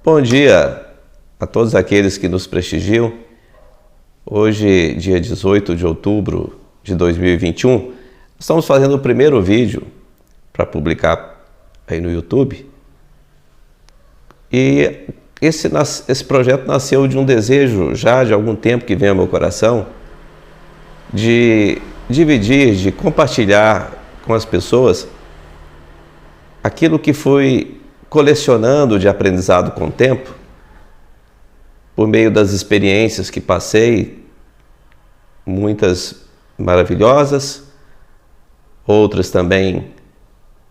Bom dia a todos aqueles que nos prestigiam. Hoje, dia 18 de outubro de 2021, estamos fazendo o primeiro vídeo para publicar aí no YouTube. E esse projeto nasceu de um desejo já de algum tempo que vem ao meu coração de dividir, de compartilhar com as pessoas aquilo que fui colecionando de aprendizado com o tempo, por meio das experiências que passei, muitas maravilhosas, outras também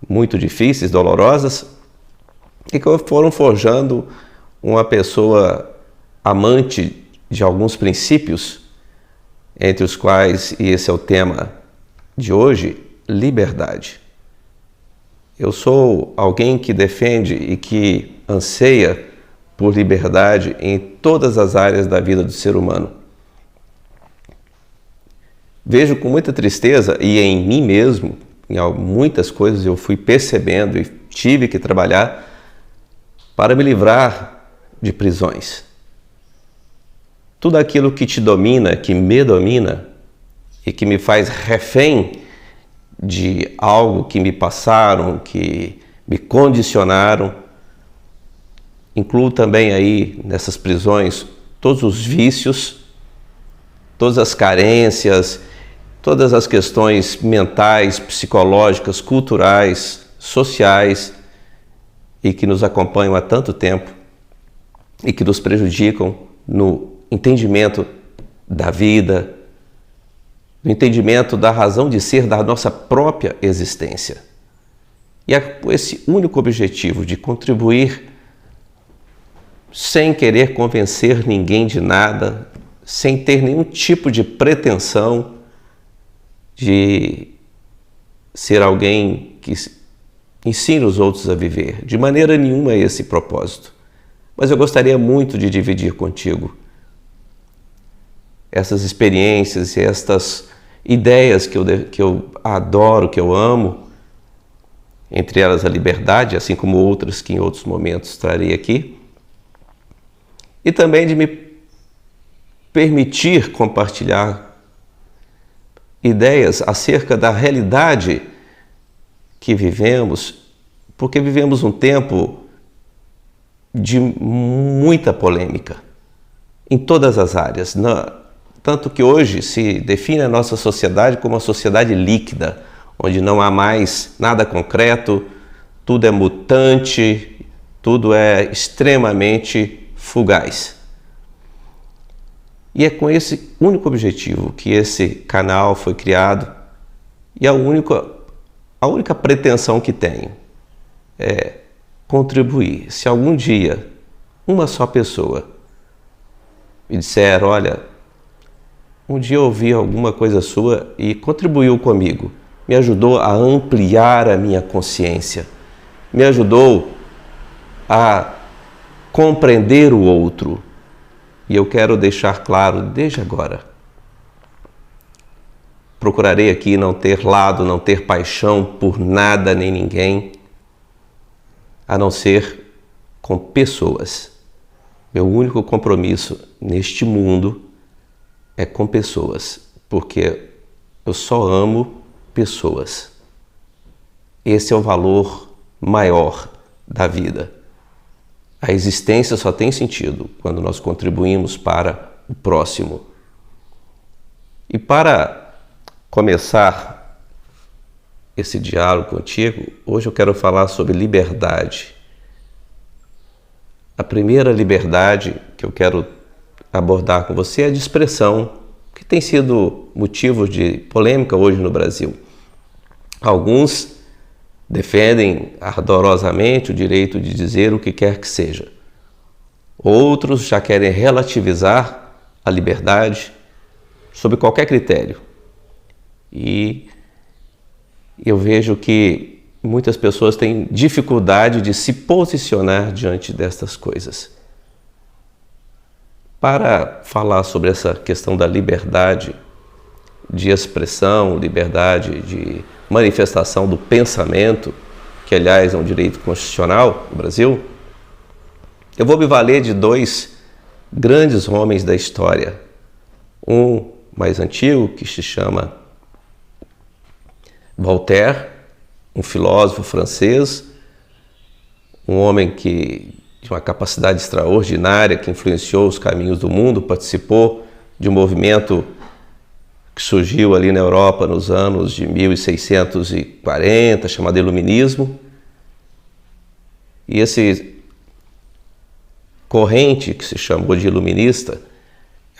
muito difíceis, dolorosas, e que foram forjando uma pessoa amante de alguns princípios, entre os quais, e esse é o tema de hoje, liberdade. Eu sou alguém que defende e que anseia por liberdade em todas as áreas da vida do ser humano. Vejo com muita tristeza, e em mim mesmo, em muitas coisas eu fui percebendo e tive que trabalhar para me livrar de prisões. Tudo aquilo que te domina, que me domina e que me faz refém de algo que me passaram, que me condicionaram. Incluo também aí nessas prisões todos os vícios, todas as carências, todas as questões mentais, psicológicas, culturais, sociais e que nos acompanham há tanto tempo e que nos prejudicam no entendimento da vida, no entendimento da razão de ser da nossa própria existência. E é com esse único objetivo de contribuir sem querer convencer ninguém de nada, sem ter nenhum tipo de pretensão de ser alguém que ensine os outros a viver. De maneira nenhuma é esse propósito. Mas eu gostaria muito de dividir contigo essas experiências e estas ideias que eu adoro, que eu amo, entre elas a liberdade, assim como outras que em outros momentos trarei aqui, e também de me permitir compartilhar ideias acerca da realidade que vivemos, porque vivemos um tempo de muita polêmica em todas as áreas, tanto que hoje se define a nossa sociedade como uma sociedade líquida, onde não há mais nada concreto, tudo é mutante, tudo é extremamente fugaz. E é com esse único objetivo que esse canal foi criado, e a única pretensão que tenho é contribuir. Se algum dia uma só pessoa me disser, olha, um dia eu ouvi alguma coisa sua e contribuiu comigo, me ajudou a ampliar a minha consciência, me ajudou a compreender o outro. E eu quero deixar claro desde agora, procurarei aqui não ter lado, não ter paixão por nada nem ninguém, a não ser com pessoas. Meu único compromisso neste mundo é com pessoas, porque eu só amo pessoas. Esse é o valor maior da vida. A existência só tem sentido quando nós contribuímos para o próximo. E para começar esse diálogo contigo, hoje eu quero falar sobre liberdade. A primeira liberdade que eu quero abordar com você é a de expressão, que tem sido motivo de polêmica hoje no Brasil. Alguns defendem ardorosamente o direito de dizer o que quer que seja. Outros já querem relativizar a liberdade sob qualquer critério. E eu vejo que muitas pessoas têm dificuldade de se posicionar diante destas coisas. Para falar sobre essa questão da liberdade de expressão, liberdade de manifestação do pensamento, que aliás é um direito constitucional no Brasil, Eu vou me valer de dois grandes homens da história. Um mais antigo, que se chama Voltaire, um filósofo francês, um homem que de uma capacidade extraordinária, que influenciou os caminhos do mundo, participou de um movimento que surgiu ali na Europa nos anos de 1640, chamado Iluminismo. E esse corrente, que se chamou de iluminista,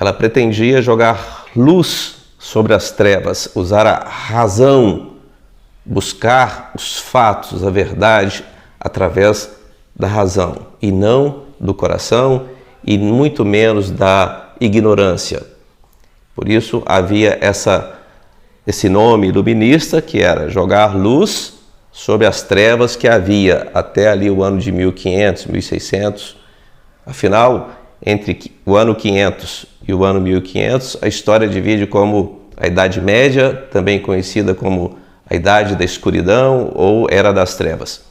ela pretendia jogar luz sobre as trevas, usar a razão, buscar os fatos, a verdade, através da razão, e não do coração, e muito menos da ignorância. Por isso havia esse nome iluminista, que era jogar luz sobre as trevas que havia até ali o ano de 1500, 1600. Afinal, entre o ano 500 e o ano 1500, a história divide como a Idade Média, também conhecida como a Idade da Escuridão ou Era das Trevas.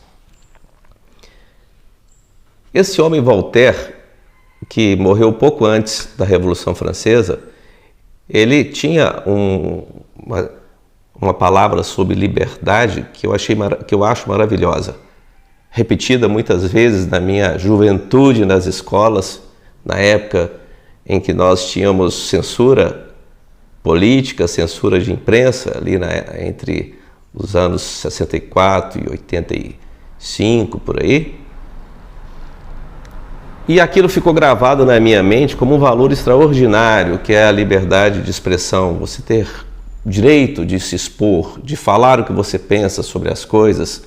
Esse homem Voltaire, que morreu pouco antes da Revolução Francesa, ele tinha uma palavra sobre liberdade que eu acho maravilhosa, repetida muitas vezes na minha juventude nas escolas, na época em que nós tínhamos censura política, censura de imprensa, ali entre os anos 64 e 85, por aí. E aquilo ficou gravado na minha mente como um valor extraordinário, que é a liberdade de expressão, você ter direito de se expor, de falar o que você pensa sobre as coisas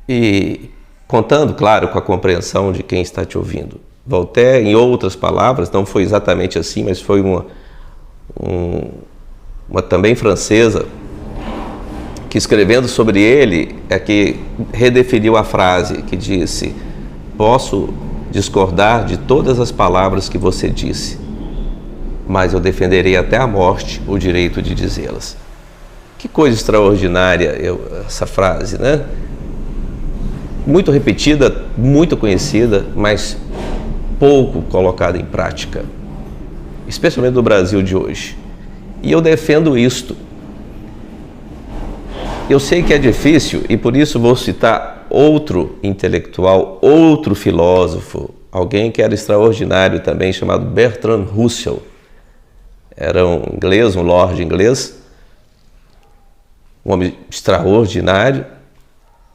e contando, claro, com a compreensão de quem está te ouvindo. Voltaire, em outras palavras, não foi exatamente assim, mas foi uma também francesa, que escrevendo sobre ele é que redefiniu a frase que disse: posso discordar de todas as palavras que você disse, mas eu defenderei até a morte o direito de dizê-las. Que coisa extraordinária essa frase, né? Muito repetida, muito conhecida, mas pouco colocada em prática, especialmente no Brasil de hoje. E eu defendo isto. Eu sei que é difícil e por isso vou citar outro intelectual, outro filósofo, alguém que era extraordinário também, chamado Bertrand Russell. Era um inglês, um lord inglês, um homem extraordinário,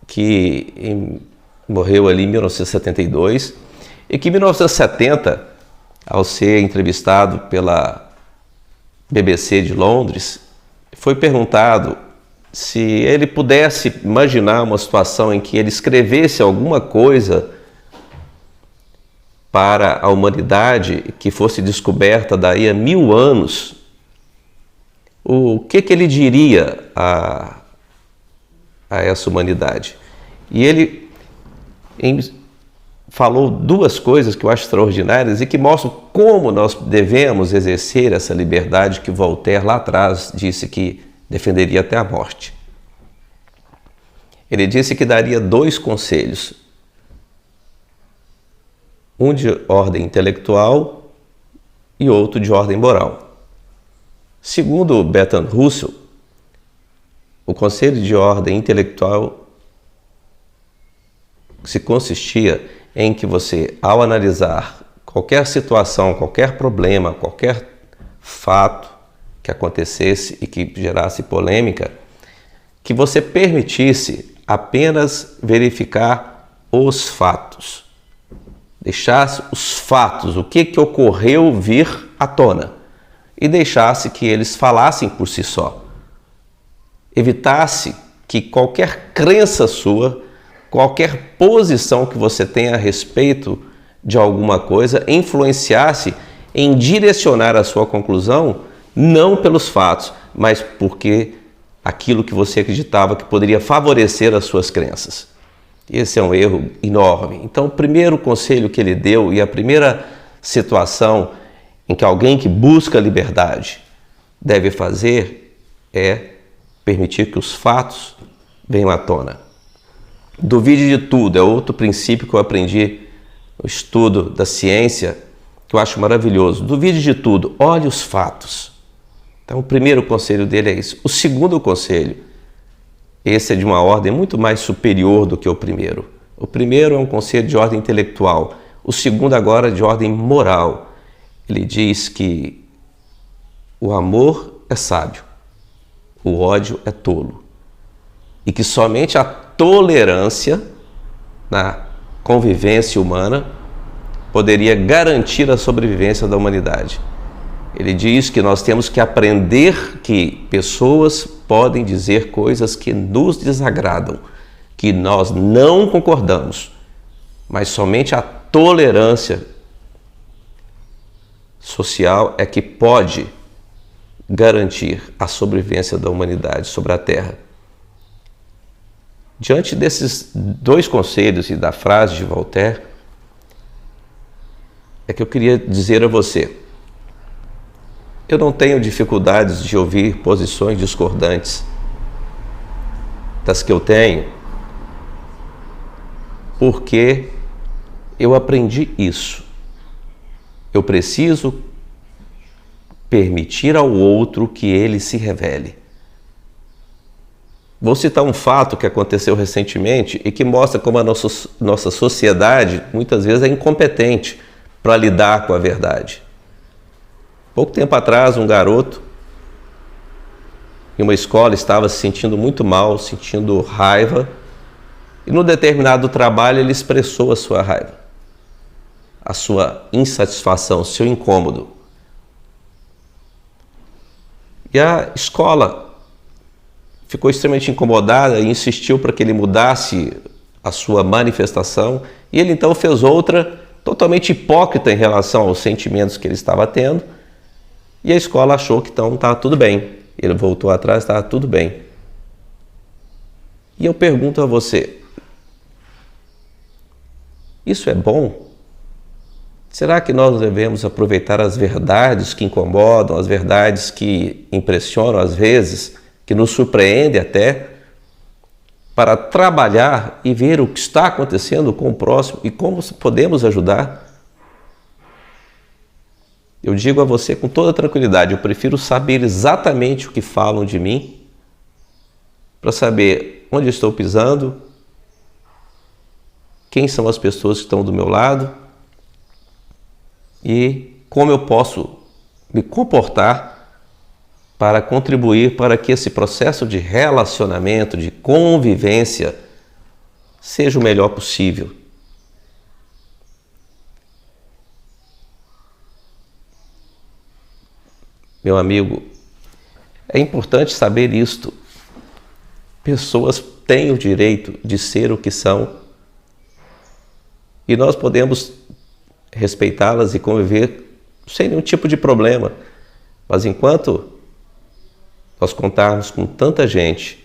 que morreu ali em 1972 e que em 1970, ao ser entrevistado pela BBC de Londres, foi perguntado se ele pudesse imaginar uma situação em que ele escrevesse alguma coisa para a humanidade que fosse descoberta daí a 1000 anos, o que ele diria a essa humanidade? E ele falou duas coisas que eu acho extraordinárias e que mostram como nós devemos exercer essa liberdade que Voltaire lá atrás disse que defenderia até a morte. Ele disse que daria 2 conselhos, um de ordem intelectual e outro de ordem moral. Segundo Bertrand Russell, o conselho de ordem intelectual se consistia em que você, ao analisar qualquer situação, qualquer problema, qualquer fato que acontecesse e que gerasse polêmica, que você permitisse apenas verificar os fatos. Deixasse os fatos, o que ocorreu, vir à tona e deixasse que eles falassem por si só. Evitasse que qualquer crença sua, qualquer posição que você tenha a respeito de alguma coisa influenciasse em direcionar a sua conclusão não pelos fatos, mas porque aquilo que você acreditava que poderia favorecer as suas crenças. Esse é um erro enorme. Então, o primeiro conselho que ele deu e a primeira situação em que alguém que busca liberdade deve fazer é permitir que os fatos venham à tona. Duvide de tudo, é outro princípio que eu aprendi o estudo da ciência, que eu acho maravilhoso. Duvide de tudo, olhe os fatos. Então, o primeiro conselho dele é isso. O segundo conselho, esse é de uma ordem muito mais superior do que o primeiro. O primeiro é um conselho de ordem intelectual. O segundo agora é de ordem moral. Ele diz que o amor é sábio, o ódio é tolo. E que somente a tolerância na convivência humana poderia garantir a sobrevivência da humanidade. Ele diz que nós temos que aprender que pessoas podem dizer coisas que nos desagradam, que nós não concordamos, mas somente a tolerância social é que pode garantir a sobrevivência da humanidade sobre a Terra. Diante desses dois conselhos e da frase de Voltaire, é que eu queria dizer a você: eu não tenho dificuldades de ouvir posições discordantes das que eu tenho, porque eu aprendi isso. Eu preciso permitir ao outro que ele se revele. Vou citar um fato que aconteceu recentemente e que mostra como a nossa sociedade muitas vezes é incompetente para lidar com a verdade. Pouco tempo atrás, um garoto em uma escola estava se sentindo muito mal, sentindo raiva, e no determinado trabalho ele expressou a sua raiva, a sua insatisfação, o seu incômodo. E a escola ficou extremamente incomodada e insistiu para que ele mudasse a sua manifestação, e ele então fez outra totalmente hipócrita em relação aos sentimentos que ele estava tendo, e a escola achou que então estava tudo bem. Ele voltou atrás, estava tudo bem. E eu pergunto a você, isso é bom? Será que nós devemos aproveitar as verdades que incomodam, as verdades que impressionam às vezes, que nos surpreendem até, para trabalhar e ver o que está acontecendo com o próximo e como podemos ajudar? Eu digo a você com toda tranquilidade, eu prefiro saber exatamente o que falam de mim, para saber onde estou pisando, quem são as pessoas que estão do meu lado e como eu posso me comportar para contribuir para que esse processo de relacionamento, de convivência, seja o melhor possível. Meu amigo, é importante saber isto. Pessoas têm o direito de ser o que são e nós podemos respeitá-las e conviver sem nenhum tipo de problema. Mas enquanto nós contarmos com tanta gente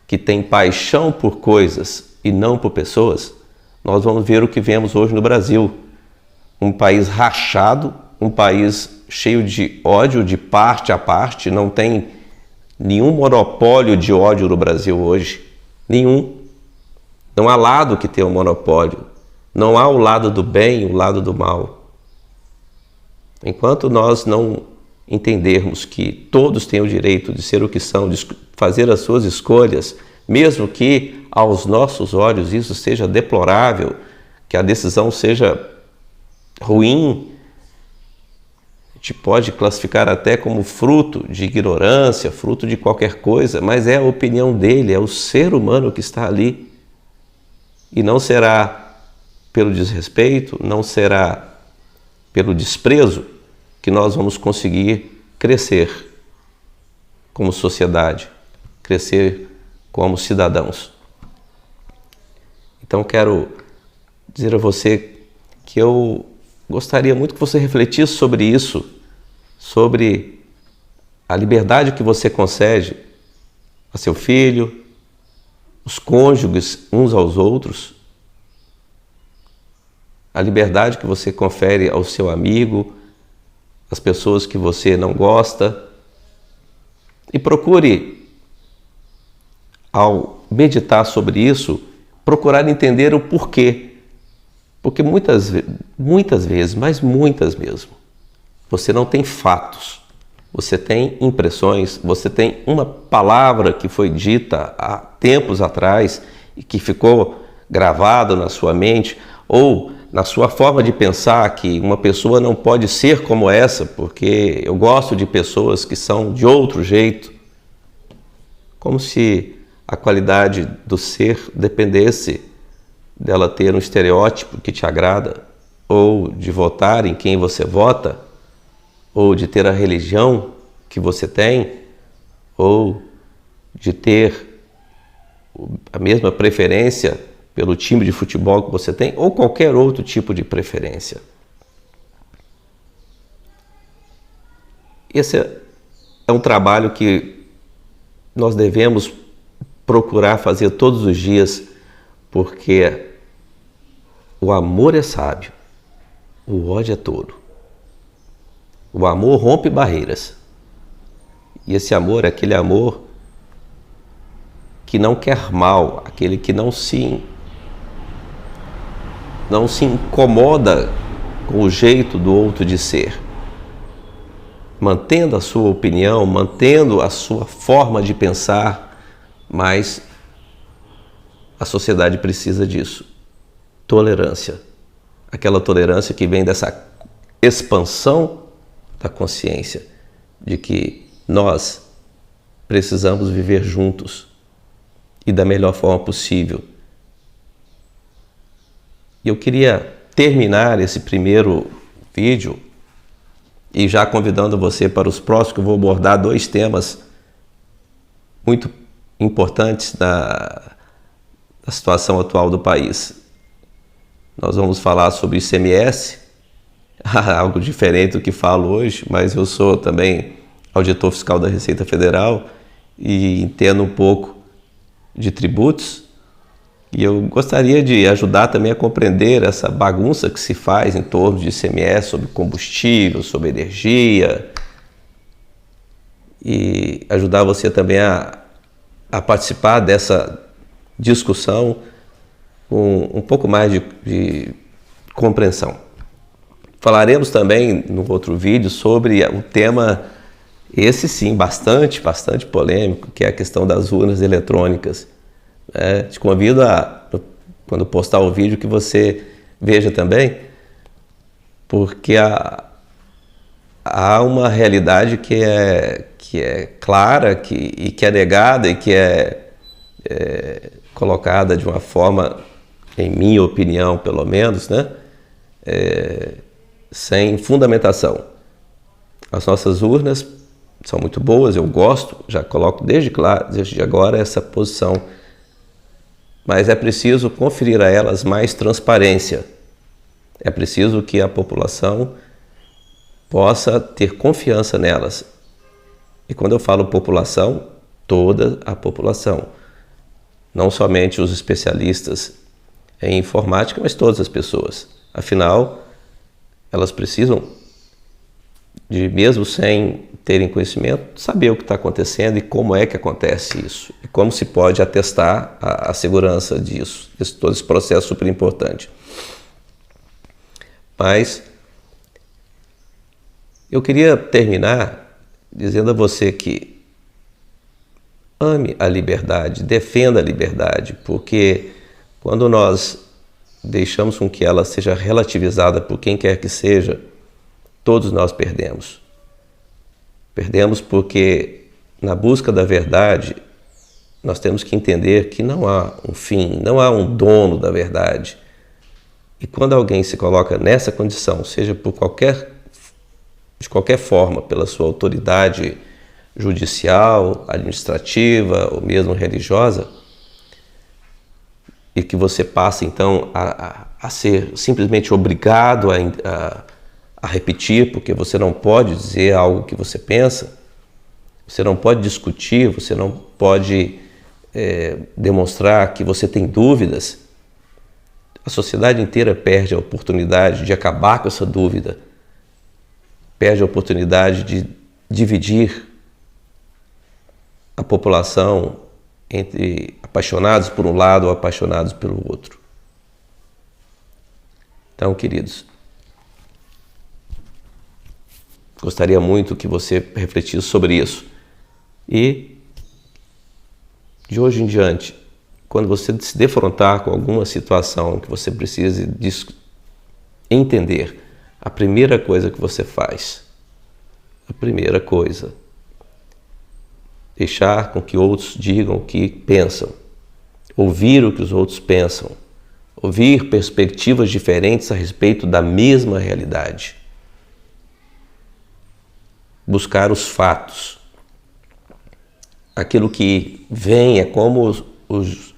que tem paixão por coisas e não por pessoas, nós vamos ver o que vemos hoje no Brasil. Um país rachado, um país cheio de ódio de parte a parte, não tem nenhum monopólio de ódio no Brasil hoje. Nenhum. Não há lado que tenha um monopólio. Não há o lado do bem e o lado do mal. Enquanto nós não entendermos que todos têm o direito de ser o que são, de fazer as suas escolhas, mesmo que aos nossos olhos isso seja deplorável, que a decisão seja ruim, a gente pode classificar até como fruto de ignorância, fruto de qualquer coisa, mas é a opinião dele, é o ser humano que está ali. E não será pelo desrespeito, não será pelo desprezo que nós vamos conseguir crescer como sociedade, crescer como cidadãos. Então quero dizer a você que eu gostaria muito que você refletisse sobre isso, sobre a liberdade que você concede a seu filho, os cônjuges uns aos outros, a liberdade que você confere ao seu amigo, às pessoas que você não gosta, e procure, ao meditar sobre isso, procurar entender o porquê Porque muitas vezes, mas muitas mesmo, você não tem fatos, você tem impressões, você tem uma palavra que foi dita há tempos atrás e que ficou gravada na sua mente, ou na sua forma de pensar que uma pessoa não pode ser como essa, porque eu gosto de pessoas que são de outro jeito, como se a qualidade do ser dependesse dela ter um estereótipo que te agrada, ou de votar em quem você vota, ou de ter a religião que você tem, ou de ter a mesma preferência pelo time de futebol que você tem, ou qualquer outro tipo de preferência. Esse é um trabalho que nós devemos procurar fazer todos os dias, porque o amor é sábio, o ódio é tolo. O amor rompe barreiras. E esse amor é aquele amor que não quer mal, aquele que não se incomoda com o jeito do outro de ser, mantendo a sua opinião, mantendo a sua forma de pensar, mas a sociedade precisa disso. Tolerância. Aquela tolerância que vem dessa expansão da consciência de que nós precisamos viver juntos e da melhor forma possível. E eu queria terminar esse primeiro vídeo e já convidando você para os próximos, que eu vou abordar 2 temas muito importantes da situação atual do país. Nós vamos falar sobre ICMS, algo diferente do que falo hoje, mas eu sou também auditor fiscal da Receita Federal e entendo um pouco de tributos. E eu gostaria de ajudar também a compreender essa bagunça que se faz em torno de ICMS sobre combustível, sobre energia, e ajudar você também a participar dessa discussão com um pouco mais de compreensão. Falaremos também no outro vídeo sobre o tema, esse sim, bastante polêmico, que é a questão das urnas eletrônicas. Te convido quando postar o vídeo, que você veja também, porque há uma realidade que é clara e que é negada e que é colocada de uma forma, em minha opinião pelo menos, sem fundamentação. As nossas urnas são muito boas, eu gosto, já coloco desde agora essa posição, mas é preciso conferir a elas mais transparência. É preciso que a população possa ter confiança nelas. E quando eu falo população, toda a população. Não somente os especialistas em informática, mas todas as pessoas. Afinal, elas precisam de, mesmo sem terem conhecimento, saber o que está acontecendo e como é que acontece isso. E como se pode atestar a segurança disso. Todo esse processo super importante. Mas eu queria terminar dizendo a você que ame a liberdade, defenda a liberdade, porque quando nós deixamos com que ela seja relativizada por quem quer que seja, todos nós perdemos. Perdemos porque, na busca da verdade, nós temos que entender que não há um fim, não há um dono da verdade. E quando alguém se coloca nessa condição, seja de qualquer forma, pela sua autoridade judicial, administrativa ou mesmo religiosa, e que você passa então a ser simplesmente obrigado a repetir, porque você não pode dizer algo que você pensa, você não pode discutir, você não pode demonstrar que você tem dúvidas, a sociedade inteira perde a oportunidade de acabar com essa dúvida, perde a oportunidade de dividir a população entre apaixonados por um lado ou apaixonados pelo outro. Então, queridos, gostaria muito que você refletisse sobre isso. E, de hoje em diante, quando você se defrontar com alguma situação que você precise entender, a primeira coisa que você faz, deixar com que outros digam o que pensam, ouvir o que os outros pensam, ouvir perspectivas diferentes a respeito da mesma realidade, buscar os fatos. Aquilo que vem é como os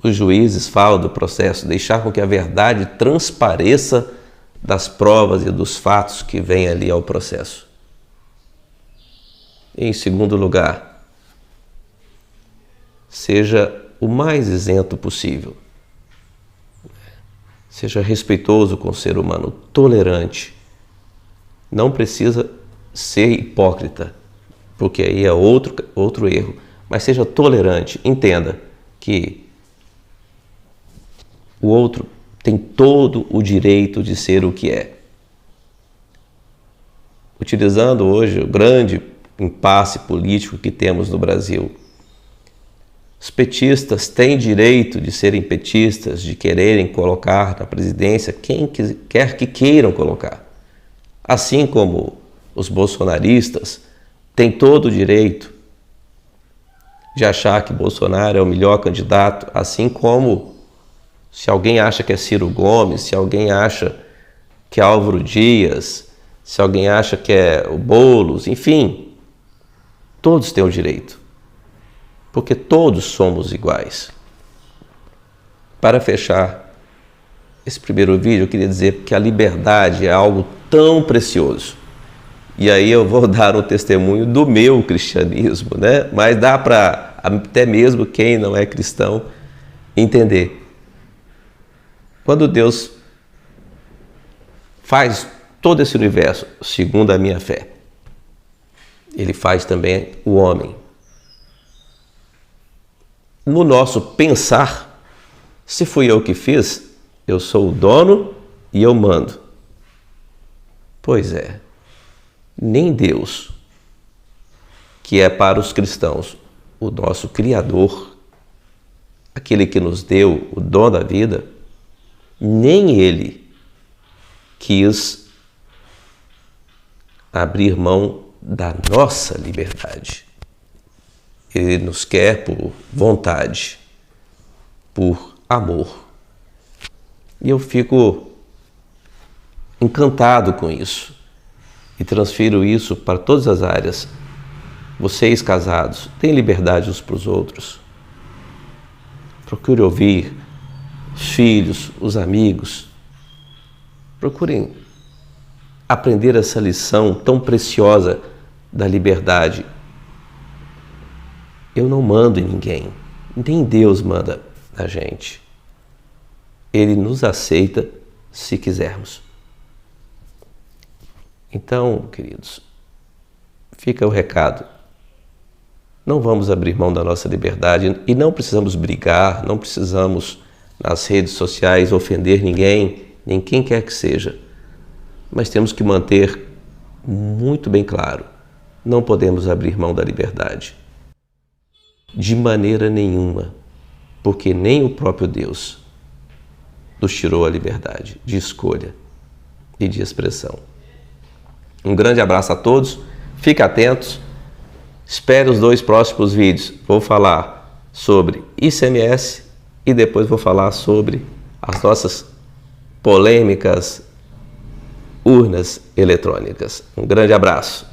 juízes falam do processo, deixar com que a verdade transpareça das provas e dos fatos que vêm ali ao processo. Em segundo lugar, seja o mais isento possível. Seja respeitoso com o ser humano, tolerante. Não precisa ser hipócrita, porque aí é outro erro. Mas seja tolerante. Entenda que o outro tem todo o direito de ser o que é. Utilizando hoje o grande impasse político que temos no Brasil, os petistas têm direito de serem petistas, de quererem colocar na presidência quem quer que queiram colocar. Assim como os bolsonaristas têm todo o direito de achar que Bolsonaro é o melhor candidato, assim como se alguém acha que é Ciro Gomes, se alguém acha que é Álvaro Dias, se alguém acha que é o Boulos, enfim, todos têm o direito. Porque todos somos iguais. Para fechar esse primeiro vídeo, eu queria dizer que a liberdade é algo tão precioso. E aí eu vou dar um testemunho do meu cristianismo, né? Mas dá para até mesmo quem não é cristão entender. Quando Deus faz todo esse universo, segundo a minha fé, Ele faz também o homem. No nosso pensar, se fui eu que fiz, eu sou o dono e eu mando. Pois é, nem Deus, que é para os cristãos o nosso Criador, aquele que nos deu o dom da vida, nem Ele quis abrir mão da nossa liberdade. Ele nos quer por vontade, por amor. E eu fico encantado com isso e transfiro isso para todas as áreas. Vocês casados, têm liberdade uns para os outros. Procure ouvir os filhos, os amigos. Procurem aprender essa lição tão preciosa da liberdade. Eu não mando em ninguém, nem Deus manda na gente. Ele nos aceita se quisermos. Então, queridos, fica o recado. Não vamos abrir mão da nossa liberdade e não precisamos brigar, não precisamos nas redes sociais ofender ninguém, nem quem quer que seja. Mas temos que manter muito bem claro, não podemos abrir mão da liberdade. De maneira nenhuma, porque nem o próprio Deus nos tirou a liberdade de escolha e de expressão. Um grande abraço a todos, fiquem atentos, espere os 2 próximos vídeos. Vou falar sobre ICMS e depois vou falar sobre as nossas polêmicas urnas eletrônicas. Um grande abraço.